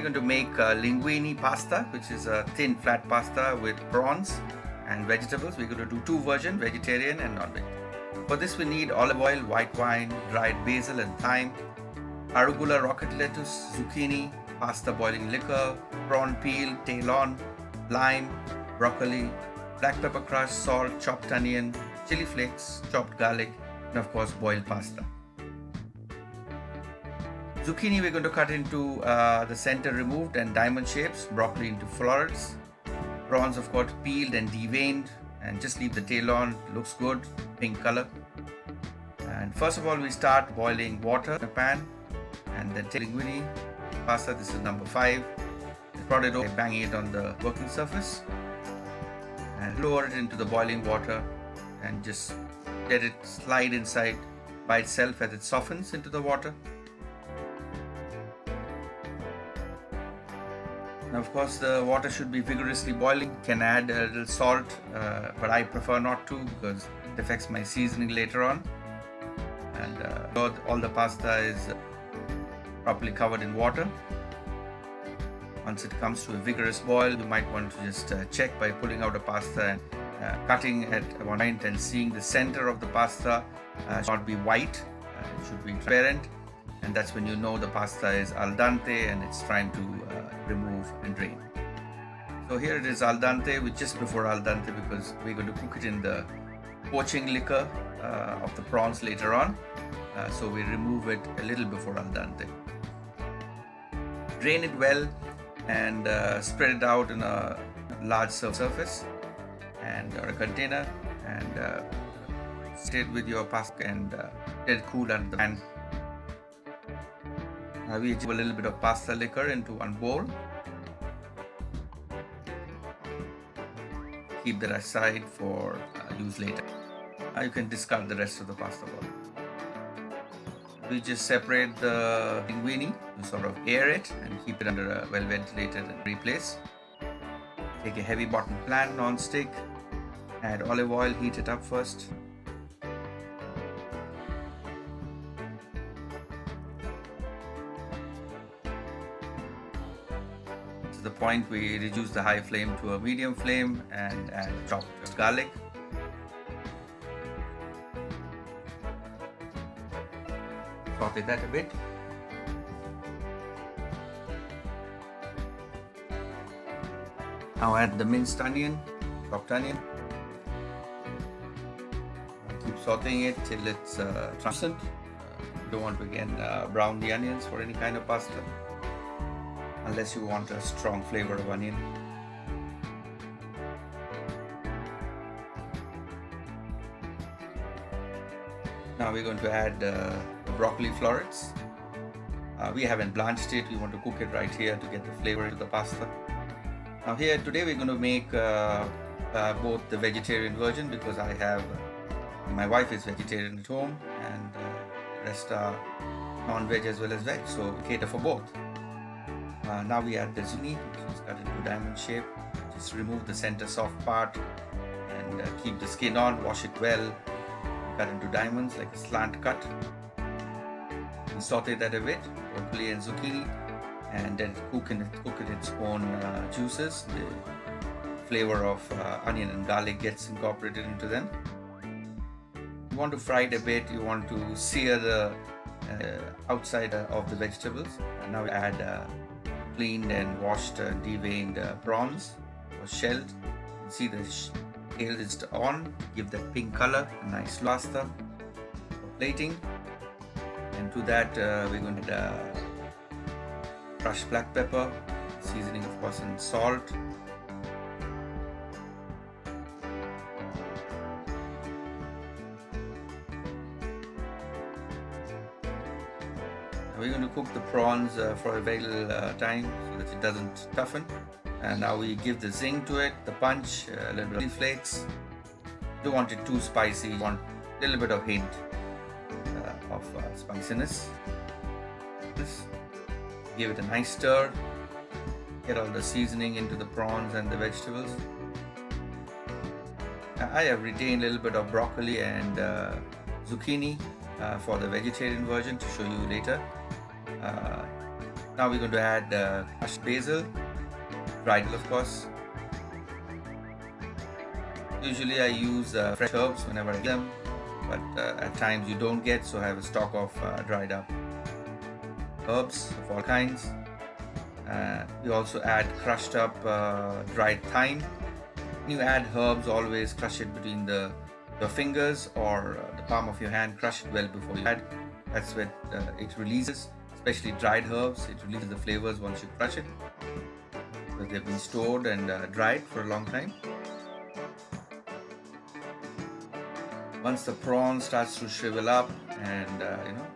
going to make linguine pasta, which is a thin flat pasta with prawns and vegetables. We're going to do two versions, vegetarian and non-veg. For this we need olive oil, white wine, dried basil and thyme, arugula, rocket lettuce, zucchini, pasta boiling liquor, prawn peel, tail on, lime, broccoli, black pepper crush, salt, chopped onion, chili flakes, chopped garlic, and of course boiled pasta. Zucchini we're going to cut into the center removed and diamond shapes, broccoli into florets, prawns of course peeled and deveined, and just leave the tail on. It looks good, pink color. And first of all we start boiling water in a pan, and then take linguine pasta. This is number 5. Prod it over, banging it on the working surface, and lower it into the boiling water and just let it slide inside by itself as it softens into the water. Now of course the water should be vigorously boiling. You can add a little salt, but I prefer not to because it affects my seasoning later on. And all the pasta is properly covered in water. Once it comes to a vigorous boil, you might want to just check by pulling out the pasta and cutting at one point and seeing the center of the pasta should not be white, it should be transparent, and that's when you know the pasta is al dente and it's trying to remove and drain. So here it is al dente, with just before al dente, because we're going to cook it in the poaching liquor of the prawns later on. So we remove it a little before al dente. Drain it well and spread it out in a large surface and or a container, and stir it with your pasta and let it cool under the pan. We add a little bit of pasta liquor into one bowl. Keep that aside for use later. You can discard the rest of the pasta bowl. We just separate the linguine to sort of air it and keep it under a well-ventilated and place. Take a heavy bottom pan, non-stick, add olive oil, heat it up first. To the point we reduce the high flame to a medium flame and add chopped garlic. Saute that a bit. Now add the minced onion, chopped onion. Keep sauteing it till it's translucent. You don't want to again brown the onions for any kind of pasta, unless you want a strong flavor of onion. Now we're going to add the broccoli florets. We haven't blanched it, we want to cook it right here to get the flavor to the pasta. Now here today we're going to make both the vegetarian version, because I have my wife is vegetarian at home and the rest are non-veg as well as veg, so we cater for both. Now we add the zucchini, which is cut into diamond shape. Just remove the center soft part and keep the skin on, wash it well, cut into diamonds like a slant cut. We saute that a bit, broccoli and zucchini, and then cook in its own juices. The flavor of onion and garlic gets incorporated into them. You want to fry it a bit, you want to sear the outside of the vegetables. And now we add cleaned and washed deveined prawns or shelled. You can see the tail is on, give that pink color, a nice pasta for plating. And to that we're going to add crushed black pepper, seasoning of course, and salt. We're going to cook the prawns for a very little time so that it doesn't toughen. And now we give the zing to it, the punch, a little bit of chili flakes. Don't want it too spicy, you want a little bit of hint of spiciness. Give it a nice stir, get all the seasoning into the prawns and the vegetables. I have retained a little bit of broccoli and zucchini for the vegetarian version to show you later. Now we're going to add crushed basil, dried of course. Usually I use fresh herbs whenever I get them, but at times you don't get, so I have a stock of dried up herbs of all kinds. We also add crushed up dried thyme. When you add herbs, always crush it between your fingers or the palm of your hand. Crush it well before you add. That's what it releases, especially dried herbs. It releases the flavors once you crush it, because they've been stored and dried for a long time. Once the prawn starts to shrivel up and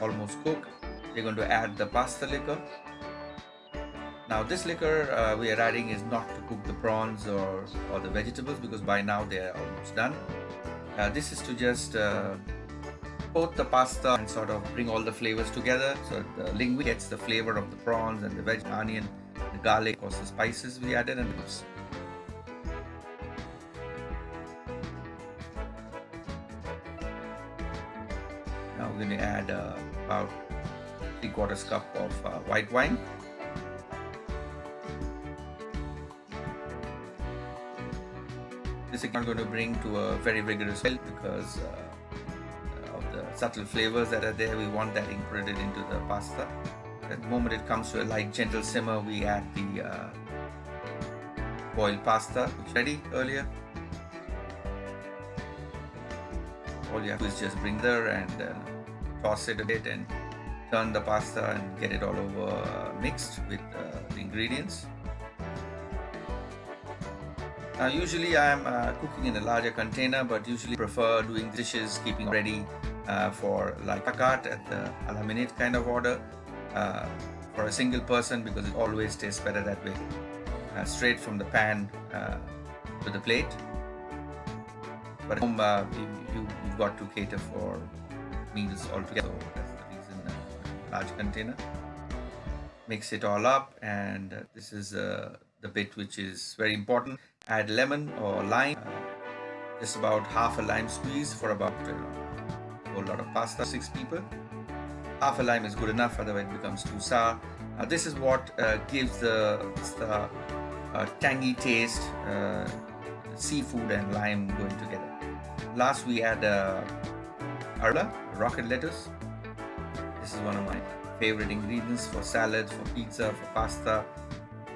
almost cook, we're going to add the pasta liquor. Now this liquor we are adding is not to cook the prawns or the vegetables, because by now they are almost done. This is to just coat the pasta and sort of bring all the flavors together, so the linguine gets the flavor of the prawns and the veg, onion, the garlic, of course the spices we added, and those. Now we're going to add about 3/4 cup of white wine. This is not going to bring to a very rigorous well, because of the subtle flavors that are there. We want that incorporated into the pasta. At the moment it comes to a light gentle simmer, we add the boiled pasta, which was ready earlier. All you have to do is just bring there and toss it a bit and turn the pasta and get it all over mixed with the ingredients. Now usually I am cooking in a larger container, but usually prefer doing dishes, keeping ready for like a carte at the a la minute kind of order for a single person, because it always tastes better that way, straight from the pan to the plate. But at home you've got to cater for meals altogether, so that's the reason large container. Mix it all up, and this is the bit which is very important. Add lemon or lime, just about half a lime squeeze for about a whole lot of pasta, 6 people. Half a lime is good enough, otherwise it becomes too sour. This is what gives the tangy taste, seafood and lime going together. Last we add arugula, rocket lettuce. This is one of my favorite ingredients for salads, for pizza, for pasta,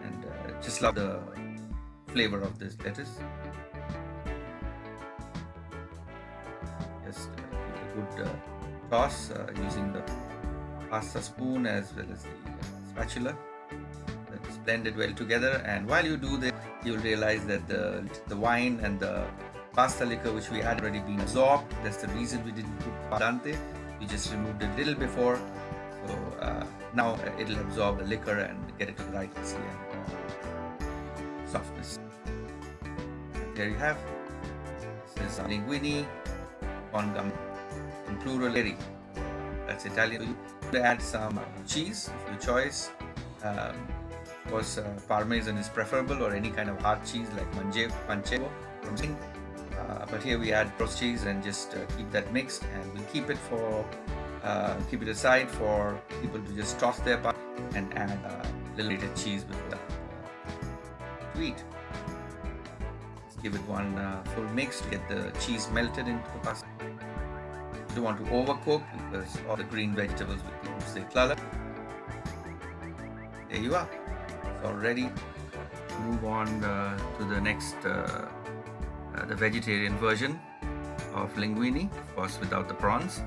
and just love the flavor of this lettuce. Just give a good toss using the pasta spoon as well as the spatula. Let's blend it well together, and while you do this, you'll realize that the wine and the pasta liquor which we had already been absorbed. That's the reason we didn't put dante. We just removed it a little before, so now it'll absorb the liquor and get it to the right softness. There you have. This is linguine on Gamberi, in plural Gamberi. That's Italian. You could add some cheese of your choice. Of course, Parmesan is preferable, or any kind of hard cheese like manchego from Spain. But here we add roast cheese and just keep that mixed, and we'll keep it aside for people to just toss their part and add a little bit of cheese before that to eat. Let's give it one full mix to get the cheese melted into the pasta. You don't want to overcook, because all the green vegetables will lose their color. There you are. It's all ready. Move on to the next, the vegetarian version of linguine, of course without the prawns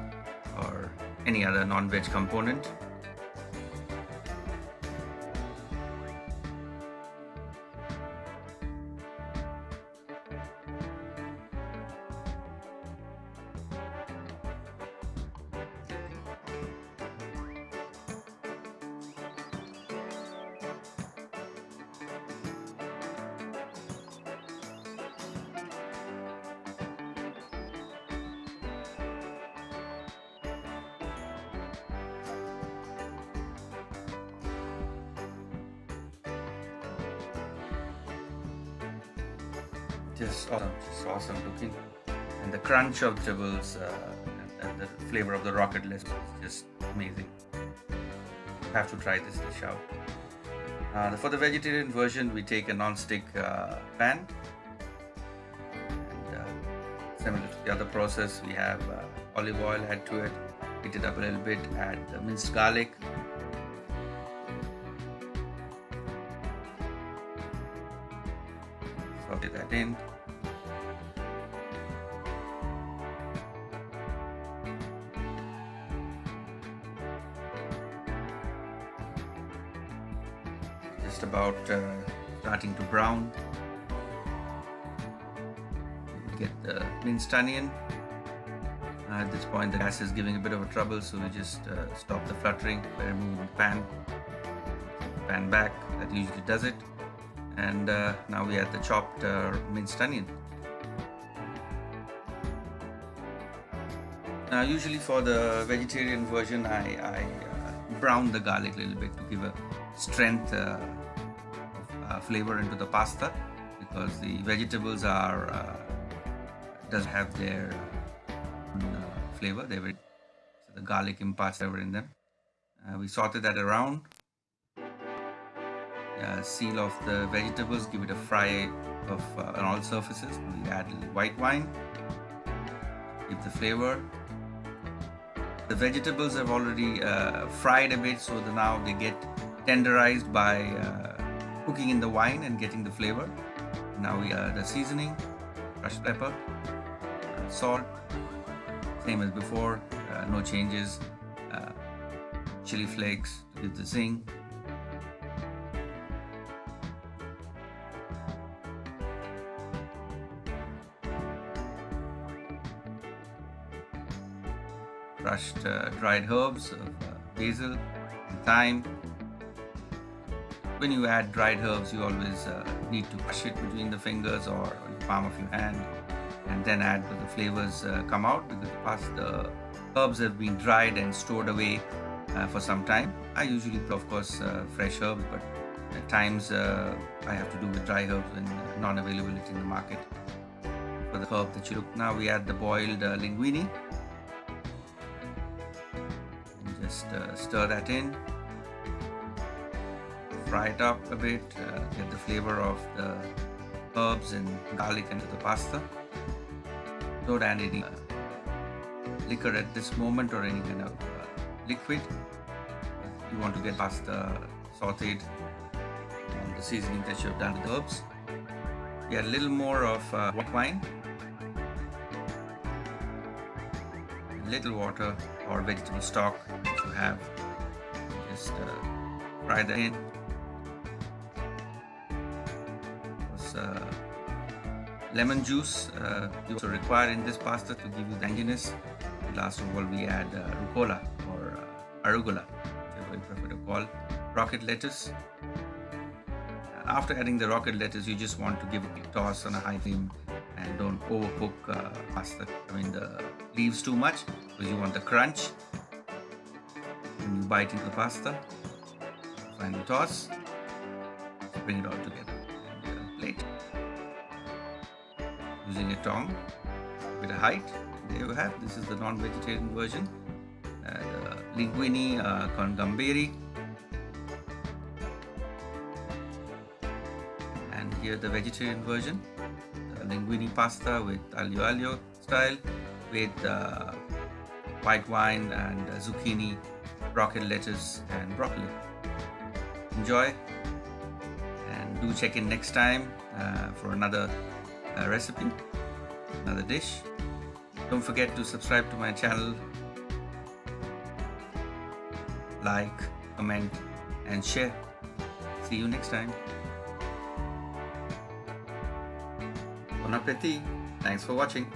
or any other non-veg component. Just awesome looking, and the crunch of vegetables and the flavor of the rocket lettuce is just amazing. You have to try this dish out. For the vegetarian version, we take a non-stick pan, and similar to the other process, we have olive oil, add to it, heat it up a little bit, add the minced garlic, saute that in. Just about starting to brown. We get the minced onion. At this point the gas is giving a bit of a trouble, so we just stop the fluttering by removing the pan back. That usually does it. And now we add the chopped minced onion. Now usually for the vegetarian version I brown the garlic a little bit to give a strength of flavor into the pasta, because the vegetables does have their flavor. So the garlic imparts flavor in them. We saute that around. Seal off the vegetables, give it a fry on all surfaces. We add a little white wine, give the flavor. The vegetables have already fried a bit, so now they get tenderized by cooking in the wine and getting the flavor. Now we add the seasoning, crushed pepper, salt, same as before, no changes. Chili flakes to give the zing. Crushed dried herbs of basil and thyme. When you add dried herbs, you always need to crush it between the fingers or the palm of your hand, and then add where the flavors come out, because the herbs have been dried and stored away for some time. I usually put, of course, fresh herbs, but at times I have to do with dry herbs when non-availability in the market for the herb that you look. Now we add the boiled linguine. Just stir that in, fry it up a bit, get the flavor of the herbs and garlic into the pasta. Don't add any liquor at this moment or any kind of liquid. You want to get pasta sauteed on the seasoning that you have done with the herbs. You add a little more of white wine, a little water or vegetable stock that you have. Just fry that in. Lemon juice you also require in this pasta to give you the tanginess. Last of all, we add rucola or arugula, whichever you prefer to call. Rocket lettuce. After adding the rocket lettuce, you just want to give it a toss on a high flame and don't overcook pasta. The leaves too much, because you want the crunch when you bite into the pasta. Finally toss, bring it all together and plate. Using a tongue with a height. There you have. This is the non-vegetarian version. The linguine con Gamberi. And here the vegetarian version. The linguine pasta with aglio olio style, with white wine and zucchini, rocket lettuce and broccoli. Enjoy, and do check in next time for another recipe, another dish. Don't forget to subscribe to my channel, like, comment and share. See you next time. Bon appétit. Thanks for watching.